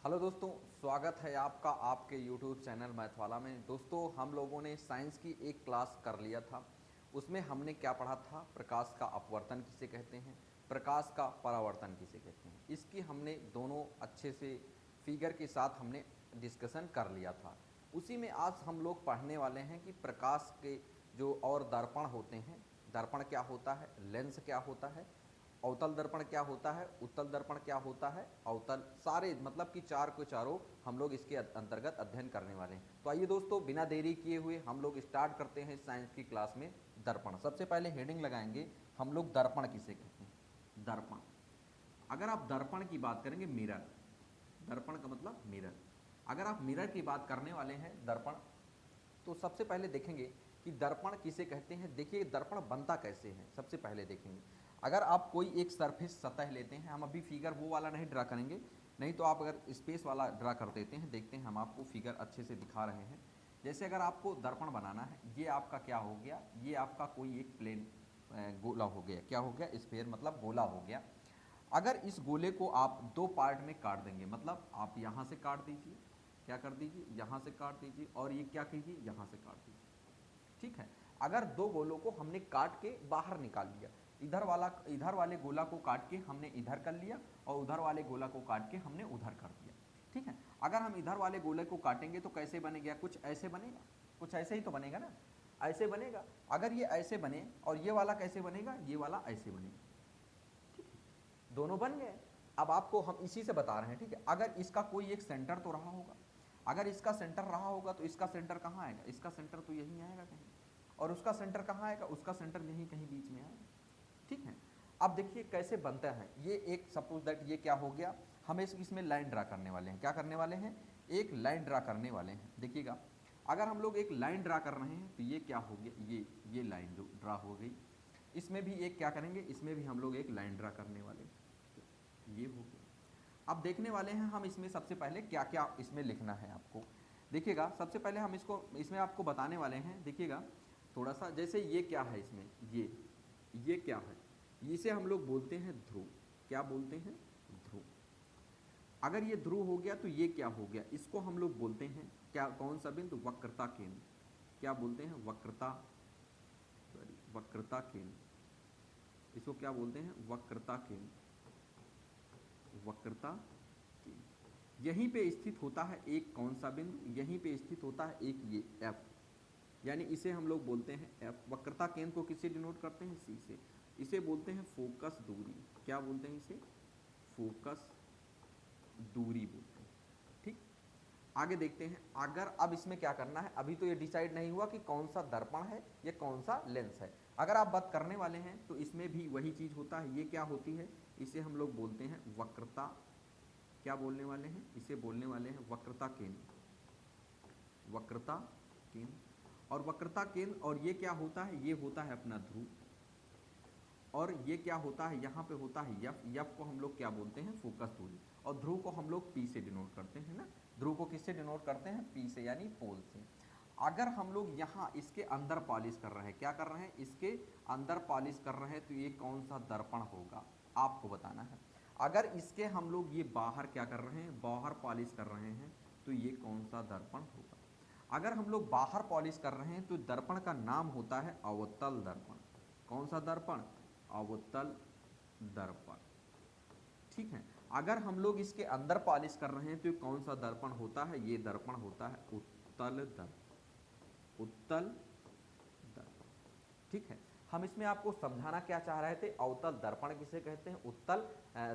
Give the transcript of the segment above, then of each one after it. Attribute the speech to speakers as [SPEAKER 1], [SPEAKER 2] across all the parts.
[SPEAKER 1] Hello दोस्तों, स्वागत है आपका आपके यूट्यूब चैनल मैथ वाला में। दोस्तों, हम लोगों ने साइंस की एक क्लास कर लिया था। उसमें हमने क्या पढ़ा था? प्रकाश का अपवर्तन किसे कहते हैं, प्रकाश का परावर्तन किसे कहते हैं। इसकी हमने दोनों अच्छे से फिगर के साथ हमने डिस्कशन कर लिया था। उसी में आज हम लोग पढ़ने वाले हैं कि प्रकाश के जो और दर्पण होते हैं, दर्पण क्या होता है, लेंस क्या होता है, अवतल दर्पण क्या होता है, उत्तल दर्पण क्या होता है, अवतल, सारे मतलब कि चार को चारों हम लोग इसके अंतर्गत अध्ययन करने वाले हैं। तो आइए दोस्तों, बिना देरी किए हुए हम लोग स्टार्ट करते हैं साइंस की क्लास में। दर्पण, सबसे पहले हेडिंग लगाएंगे हम लोग, दर्पण किसे कहते हैं। दर्पण, अगर आप दर्पण की बात करेंगे, मिरर, दर्पण का मतलब मिरर। अगर आप मिरर की बात करने वाले हैं दर्पण, तो सबसे पहले देखेंगे कि दर्पण किसे कहते हैं। देखिए दर्पण बनता कैसे है, सबसे पहले देखेंगे। अगर आप कोई एक सरफेस सतह लेते हैं, हम अभी फिगर वो वाला नहीं ड्रा करेंगे, नहीं तो आप अगर स्पेस वाला ड्रा कर देते हैं, देखते हैं हम आपको फिगर अच्छे से दिखा रहे हैं। जैसे अगर आपको दर्पण बनाना है, ये आपका क्या हो गया, ये आपका कोई एक प्लेन गोला हो गया, क्या हो गया, स्फीयर मतलब गोला हो गया। अगर इस गोले को आप दो पार्ट में काट देंगे, मतलब आप यहाँ से काट दीजिए, क्या कर दीजिए, यहाँ से काट दीजिए, और ये क्या कीजिए, यहाँ से काट दीजिए। ठीक है। अगर दो गोलों को हमने काट के बाहर निकाल लिया, इधर वाले गोला को काट के हमने इधर कर लिया, और उधर वाले गोला को काट के हमने उधर कर दिया। ठीक है। अगर हम इधर वाले गोले को काटेंगे तो कैसे बनेगा, कुछ ऐसे बनेगा, कुछ ऐसे ही तो बनेगा ना, ऐसे बनेगा। अगर ये ऐसे बने, और ये वाला कैसे बनेगा, ये वाला ऐसे बनेगा। ठीक है, दोनों बन गए। अब आपको हम इसी से बता रहे हैं। ठीक है, अगर इसका कोई एक सेंटर तो रहा होगा, अगर इसका सेंटर रहा होगा तो इसका सेंटर कहाँ आएगा, इसका सेंटर तो यहीं आएगा कहीं, और उसका सेंटर कहाँ आएगा, उसका सेंटर यहीं कहीं बीच में आएगा। ठीक है। अब देखिए कैसे बनता है ये। एक सपोज दैट ये क्या हो गया, हम इसमें लाइन ड्रा करने वाले हैं। क्या करने वाले हैं, एक लाइन ड्रा करने वाले हैं। देखिएगा, अगर हम लोग एक लाइन ड्रा कर रहे हैं तो ये क्या हो गया, ये लाइन जो ड्रा हो गई, इसमें भी एक क्या करेंगे, इसमें भी हम लोग एक लाइन ड्रा करने वाले, ये हो गया। अब देखने वाले हैं हम इसमें सबसे पहले क्या क्या इसमें लिखना है आपको। देखिएगा, सबसे पहले हम इसमें आपको बताने वाले हैं। देखिएगा थोड़ा सा, जैसे ये क्या है इसमें, ये क्या है, इसे हम लोग बोलते हैं ध्रुव। क्या बोलते हैं, ध्रुव। अगर ये ध्रुव हो गया तो ये क्या हो गया, इसको हम लोग बोलते हैं क्या, कौन सा बिंदु, वक्रता केंद्र। क्या बोलते हैं, वक्रता, सॉरी वक्रता केंद्र, इसको क्या बोलते हैं, वक्रता केंद्र, वक्रता केंद्र। यहीं पे स्थित होता है एक कौन सा बिंदु, यहीं पे स्थित होता है एक ये एफ, यानी इसे हम लोग बोलते हैं एफ। वक्रता केंद्र को किससे डिनोट करते हैं, सी से। इसे बोलते हैं फोकस दूरी। क्या बोलते हैं इसे, फोकस दूरी बोलते हैं। ठीक, आगे देखते हैं। अगर अब इसमें क्या करना है, अभी तो ये डिसाइड नहीं हुआ कि कौन सा दर्पण है या कौन सा लेंस है। अगर आप बात करने वाले हैं तो इसमें भी वही चीज होता है। ये क्या होती है, इसे हम लोग बोलते हैं वक्रता, क्या बोलने वाले हैं, इसे बोलने वाले हैं वक्रता केंद्र, वक्रता केंद्र। और वक्रता केंद्र, और ये क्या होता है, ये होता है अपना ध्रुव, और ये क्या होता है, यहाँ पे होता है यफ। यफ को हम लोग क्या बोलते हैं, फोकस दूरी। और ध्रुव को हम लोग पी से डिनोट करते हैं ना, ध्रुव को किससे डिनोट करते हैं, पी से, यानी पोल से। अगर हम लोग यहाँ इसके अंदर पॉलिश कर रहे हैं, क्या कर रहे हैं, इसके अंदर पॉलिश कर रहे हैं, तो ये कौन सा दर्पण होगा, आपको बताना है। अगर इसके हम लोग ये बाहर क्या कर रहे हैं, बाहर पॉलिश कर रहे हैं, तो ये कौन सा दर्पण होगा। अगर हम लोग बाहर पॉलिश कर रहे हैं तो दर्पण का नाम होता है अवतल दर्पण। कौन सा दर्पण, अवतल दर्पण। ठीक है। अगर हम लोग इसके अंदर पॉलिश कर रहे हैं तो कौन सा दर्पण होता है, ये दर्पण होता है उत्तल दर्पण, उत्तल दर्पण। ठीक है। हम इसमें आपको समझाना क्या चाह रहे थे, अवतल दर्पण किसे कहते हैं, उत्तल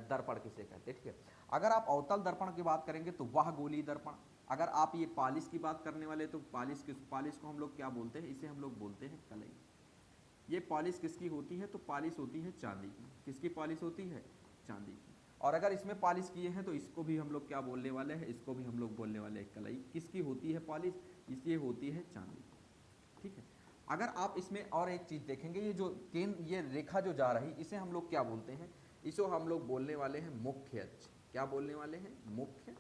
[SPEAKER 1] दर्पण किसे कहते हैं। ठीक है। अगर आप अवतल दर्पण की बात करेंगे तो वह गोली दर्पण। अगर आप ये पॉलिश की बात करने वाले तो पॉलिश को हम लोग क्या बोलते हैं, इसे हम लोग बोलते हैं कलई। ये पॉलिश किसकी होती है, तो पॉलिश होती है चांदी की। किसकी पॉलिश होती है, चांदी की। और अगर इसमें पॉलिश किए हैं तो इसको भी हम लोग क्या बोलने वाले हैं, इसको भी हम लोग बोलने वाले हैं कलई। किसकी होती है पॉलिश, इसलिए होती है चांदी की। ठीक है। अगर आप इसमें और एक चीज देखेंगे, ये जो केंद्र, ये रेखा जो जा रही, इसे हम लोग क्या बोलते हैं, इसे हम लोग बोलने वाले हैं मुख्य अक्ष। क्या बोलने वाले हैं, मुख्य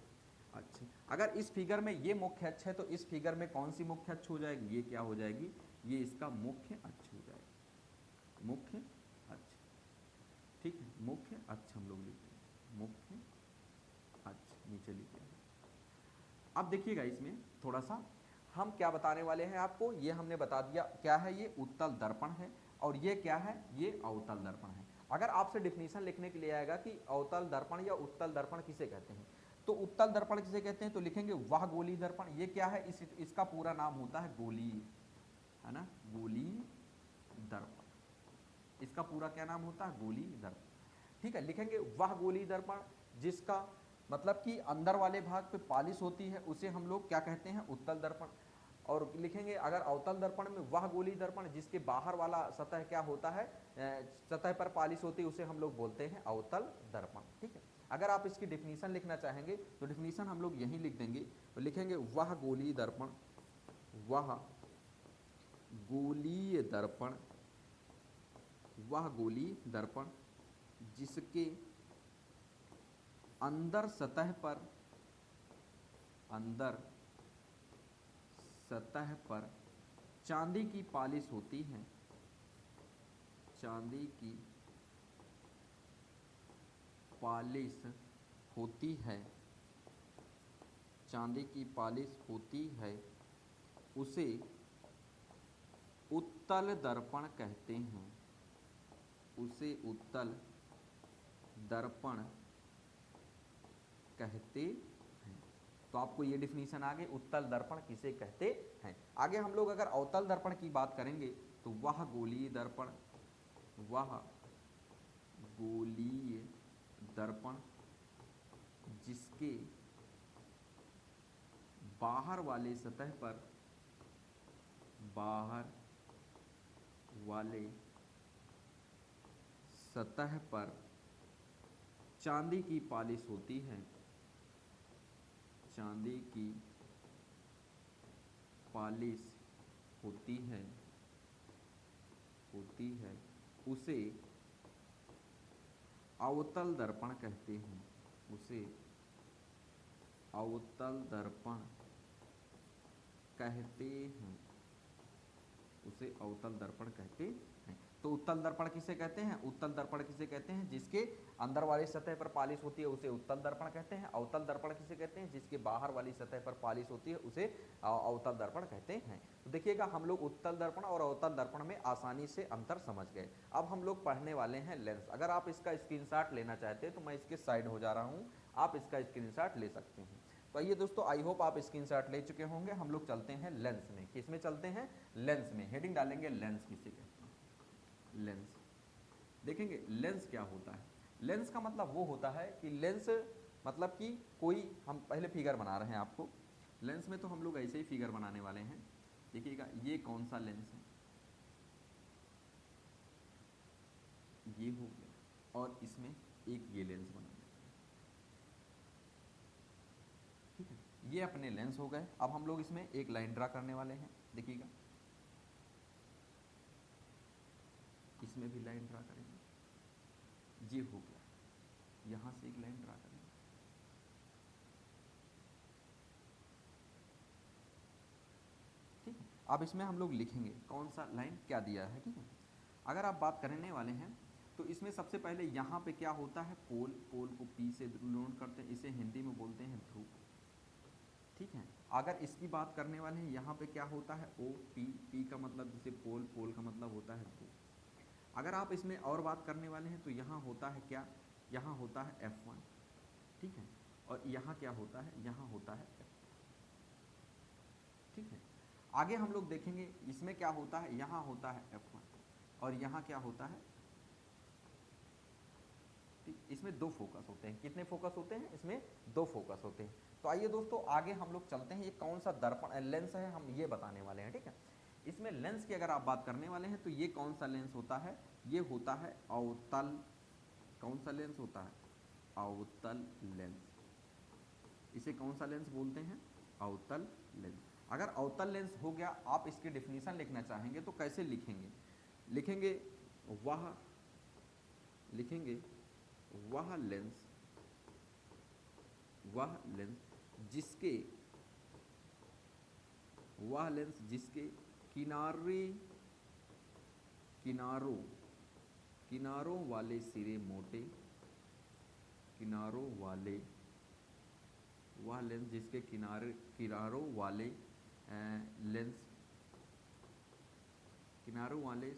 [SPEAKER 1] अक्ष। अगर इस फिगर में ये मुख्य अक्ष है तो इस फिगर में कौन सी मुख्य अक्ष हो जाएगी, ये क्या हो जाएगी, ये इसका मुख्य अक्ष हो जाएगी, मुख्य अक्ष। ठीक है, मुख्य अक्ष हम लोग लिखते हैं, मुख्य अक्ष नीचे लिखे हैं। अब देखिएगा इसमें थोड़ा सा हम क्या बताने वाले हैं आपको, ये हमने बता दिया क्या है, ये उत्तल दर्पण है और ये क्या है, ये अवतल दर्पण है। अगर आपसे डिफिनीशन लिखने के लिए आएगा कि अवतल दर्पण या उत्तल दर्पण किसे कहते हैं, तो उत्तल दर्पण किसे कहते हैं तो लिखेंगे वह गोलीय दर्पण। ये क्या है, इसका पूरा नाम होता है गोलीय, है ना, गोलीय दर्पण। इसका पूरा क्या नाम होता है, गोलीय दर्पण। ठीक है, लिखेंगे वह गोलीय दर्पण जिसका मतलब कि अंदर वाले भाग पे पॉलिश होती है, उसे हम लोग क्या कहते हैं, उत्तल दर्पण। और लिखेंगे अगर अवतल दर्पण में वह गोलीय दर्पण जिसके बाहर वाला सतह क्या होता है, सतह पर पॉलिश होती है, उसे हम लोग बोलते हैं अवतल दर्पण। ठीक है, अगर आप इसकी डिफिनीशन लिखना चाहेंगे तो डिफिनीशन हम लोग यहीं लिख देंगे, तो लिखेंगे वह गोलीय दर्पण, वह गोलीय दर्पण, वह गोलीय दर्पण जिसके अंदर सतह पर चांदी की पॉलिश होती है, चांदी की पॉलिश होती है, चांदी की पॉलिश होती है, उसे उत्तल दर्पण कहते हैं, उसे उत्तल दर्पण कहते हैं। तो आपको ये डिफिनीशन आ गई, उत्तल दर्पण किसे कहते हैं। आगे हम लोग अगर अवतल दर्पण की बात करेंगे तो वह गोलीय दर्पण, वह गोलीय दर्पण जिसके बाहर वाले सतह पर, बाहर वाले सतह पर चांदी की पॉलिश होती है, चांदी की पॉलिश होती है, उसे अवतल दर्पण कहते हैं, उसे अवतल दर्पण कहते हैं, उसे अवतल दर्पण कहते हैं। तो उत्तल दर्पण किसे कहते हैं, उत्तल दर्पण किसे कहते हैं जिसके अंदर वाली सतह पर पॉलिश होती है, उसे उत्तल दर्पण कहते हैं। अवतल दर्पण किसे कहते हैं जिसके बाहर वाली सतह पर पॉलिश होती है, उसे अवतल दर्पण कहते हैं। तो देखिएगा हम लोग उत्तल दर्पण और अवतल दर्पण में आसानी से अंतर समझ गए। अब हम लोग पढ़ने वाले हैं लेंस। अगर आप इसका स्क्रीनशॉट लेना चाहते हैं तो मैं इसके साइड हो जा रहा हूँ, आप इसका स्क्रीनशॉट ले सकते हैं। तो आइए दोस्तों, आई होप आप स्क्रीनशॉट ले चुके होंगे। हम लोग चलते हैं लेंस में। किसमें चलते हैं, लेंस में। हेडिंग डालेंगे लेंस किसे कहते हैं, लेंस। देखेंगे लेंस क्या होता है। लेंस का मतलब वो होता है कि लेंस मतलब कि कोई, हम पहले फिगर बना रहे हैं आपको। लेंस में तो हम लोग ऐसे ही फिगर बनाने वाले हैं। देखिएगा ये कौन सा लेंस है, ये हो गया, और इसमें एक ये लेंस बना देते हैं। ठीक है, ये अपने लेंस हो गए। अब हम लोग इसमें एक लाइन ड्रा करने वाले हैं। देखिएगा इसमें भी लाइन ड्रा करेंगे, ये हो गया, यहां से एक लाइन ड्रा करेंगे। ठीक है, अब इसमें हम लोग लिखेंगे कौन सा लाइन क्या दिया है। ठीक है, अगर आप बात करने वाले हैं तो इसमें सबसे पहले यहाँ पे क्या होता है, पोल। पोल को पी से डिनोट करते हैं, इसे हिंदी में बोलते हैं ध्रुव। ठीक है, अगर इसकी बात करने वाले हैं, यहाँ पे क्या होता है, ओ पी। पी का मतलब जैसे पोल, पोल का मतलब होता है ध्रुव। अगर आप इसमें और बात करने वाले हैं तो यहाँ होता है क्या, यहाँ होता है F1। ठीक है, और यहाँ क्या होता है, यहाँ होता है F2। ठीक है, आगे हम लोग देखेंगे इसमें क्या होता है, यहाँ होता है F1 और यहाँ क्या होता है। ठीक, इसमें दो फोकस होते हैं। कितने फोकस होते हैं, इसमें दो फोकस होते हैं। तो आइए दोस्तों आगे हम लोग चलते हैं। ये कौन सा दर्पण लेंस है, हम ये बताने वाले हैं। ठीक है, इसमें लेंस की अगर आप बात करने वाले हैं तो ये कौन सा लेंस होता है, ये होता है अवतल। कौन सा लेंस होता है, अवतल लेंस। इसे कौन सा लेंस बोलते हैं, अवतल लेंस। अगर अवतल लेंस हो गया, आप इसकी डिफिनीशन लिखना चाहेंगे तो कैसे लिखेंगे, लिखेंगे वह, लिखेंगे वह लेंस, वह लेंस जिसके, वह लेंस जिसके किनारे, किनारों, किनारों वाले सिरे मोटे, किनारों वाले वह लेंस जिसके किनारों वाले लेंस किनारों वाले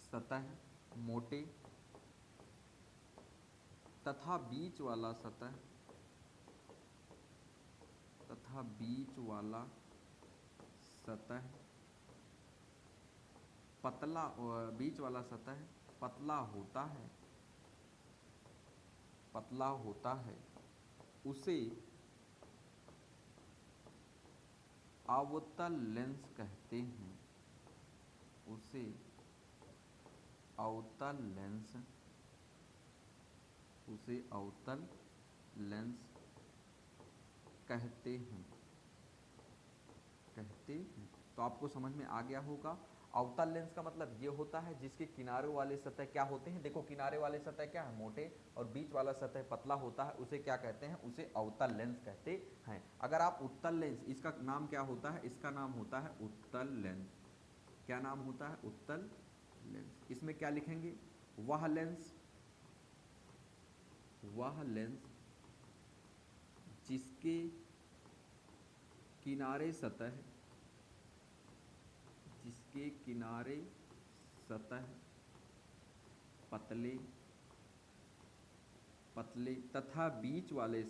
[SPEAKER 1] सतह मोटे तथा बीच वाला सतह पतला होता है उसे अवतल लेंस कहते हैं। उसे अवतल लेंस कहते हैं। तो आपको समझ में आ गया होगा। अवतल लेंस का मतलब ये होता है जिसके किनारों वाले सतह क्या होते हैं, देखो किनारे वाले सतह क्या है, मोटे, और बीच वाला सतह पतला होता है, उसे क्या कहते हैं, उसे अवतल लेंस कहते हैं। अगर आप उत्तल लेंस, इसका नाम क्या होता है, इसका नाम होता है उत्तल लेंस। क्या नाम होता है, उत्तल लेंस। इसमें क्या लिखेंगे, वह लेंस जिसके किनारे सतह पतले तथा बीच वाले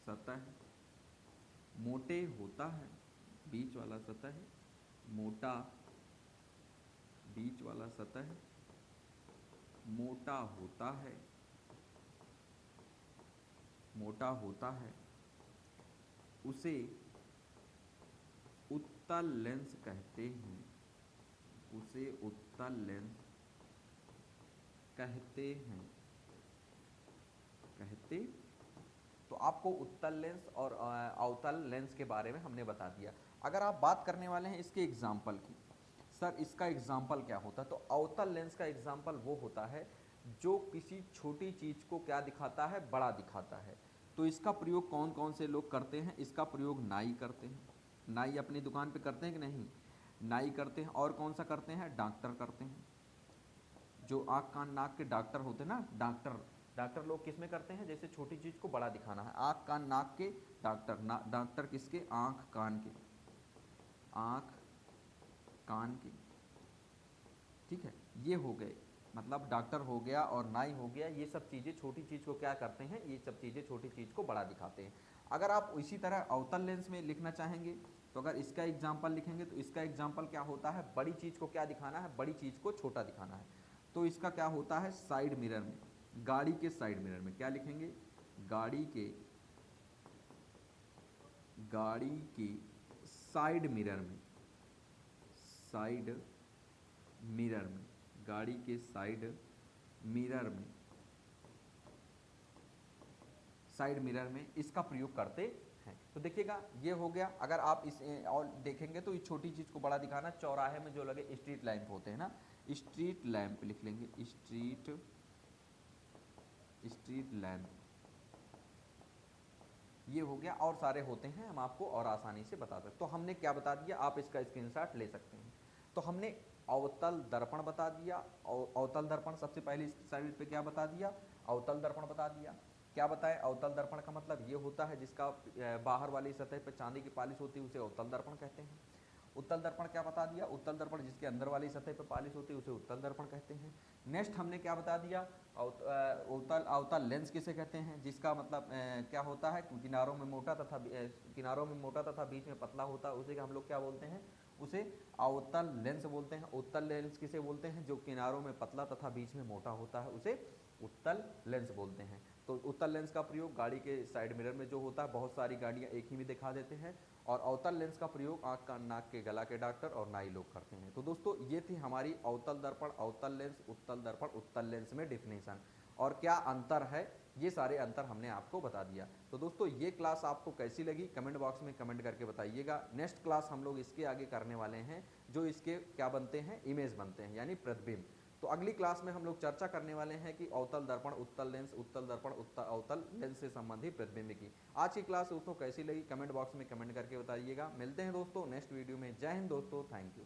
[SPEAKER 1] सतह मोटे होता है, बीच वाला सतह मोटा होता है, उसे उत्तल लेंस कहते हैं। तो आपको उत्तल लेंस और अवतल लेंस के बारे में हमने बता दिया। अगर आप बात करने वाले हैं इसके एग्जाम्पल की, सर इसका एग्जाम्पल क्या होता है, तो अवतल लेंस का एग्जाम्पल वो होता है जो किसी छोटी चीज को क्या दिखाता है, बड़ा दिखाता है। तो इसका प्रयोग कौन कौन से लोग करते हैं, इसका प्रयोग नाई करते हैं। नाई अपनी दुकान पे करते हैं कि नहीं, नाई करते हैं। और कौन सा करते हैं, डॉक्टर करते हैं। जो आँख कान नाक के डॉक्टर होते हैं ना, डॉक्टर लोग किस में करते हैं, जैसे छोटी चीज को बड़ा दिखाना है, आँख कान नाक के डॉक्टर किसके, आँख कान के, ठीक है। ये हो गए, मतलब डॉक्टर हो गया और नाई हो गया, ये सब चीज़ें छोटी चीज़ को क्या करते हैं, ये सब चीज़ें छोटी चीज़ को बड़ा दिखाते हैं। अगर आप इसी तरह अवतल लेंस में लिखना चाहेंगे तो अगर इसका एग्जाम्पल लिखेंगे तो इसका एग्जाम्पल क्या होता है, बड़ी चीज़ को क्या दिखाना है, बड़ी चीज़ को छोटा दिखाना है। तो इसका क्या होता है, साइड मिरर में, गाड़ी के साइड मिरर में क्या लिखेंगे, गाड़ी के साइड मिरर में, गाड़ी के साइड मिरर में इसका प्रयोग करते हैं। तो देखिएगा ये हो गया। अगर आप इस और देखेंगे तो इस छोटी चीज को बड़ा दिखाना, चौराहे में जो लगे स्ट्रीट लैंप होते हैं ना, स्ट्रीट लैंप लिख लेंगे, स्ट्रीट लैंप, ये हो गया। और सारे होते हैं, हम आपको और आसानी से बता सकते। तो हमने क्या बता दिया, आप इसका स्क्रीनशॉट ले सकते हैं। तो हमने अवतल दर्पण बता दिया, अवतल दर्पण सबसे पहले इस साइड पे क्या बता दिया, अवतल दर्पण बता दिया। क्या बताएं, अवतल दर्पण का मतलब ये होता है जिसका बाहर वाली सतह पर चांदी की पॉलिश होती है, उसे अवतल दर्पण कहते हैं। उत्तल दर्पण क्या बता दिया, उत्तल दर्पण जिसके अंदर वाली सतह पर पॉलिश होती है उसे उत्तल दर्पण कहते हैं। नेक्स्ट हमने क्या बता दिया, अवतल लेंस किसे कहते हैं, जिसका मतलब क्या होता है, किनारों में मोटा तथा बीच में पतला होता है, उसे हम लोग क्या बोलते हैं, उसे अवतल लेंस बोलते हैं। उत्तल लेंस किसे बोलते हैं, जो किनारों में पतला तथा बीच में मोटा होता है, उसे उत्तल लेंस बोलते हैं। तो उत्तल लेंस का प्रयोग गाड़ी के साइड मिरर में जो होता है, बहुत सारी गाड़ियां एक ही में दिखा देते हैं। और अवतल लेंस का प्रयोग आँख कान नाक के गला के डॉक्टर और नाई लोग करते हैं। तो दोस्तों ये थी हमारी अवतल दर्पण, अवतल लेंस, उत्तल दर्पण, उत्तल लेंस में डिफिनेशन और क्या अंतर है, ये सारे अंतर हमने आपको बता दिया। तो दोस्तों ये क्लास आपको कैसी लगी कमेंट बॉक्स में कमेंट करके बताइएगा। नेक्स्ट क्लास हम लोग इसके आगे करने वाले हैं, जो इसके क्या बनते हैं, इमेज बनते हैं, यानी प्रतिबिंब। तो अगली क्लास में हम लोग चर्चा करने वाले हैं कि अवतल दर्पण, उत्तल लेंस, उत्तल दर्पण, अवतल लेंस से संबंधित प्रतिबिंब की। आज की क्लास दोस्तों कैसी लगी कमेंट बॉक्स में कमेंट करके बताइएगा। मिलते हैं दोस्तों नेक्स्ट वीडियो में। जय हिंद दोस्तों, थैंक यू।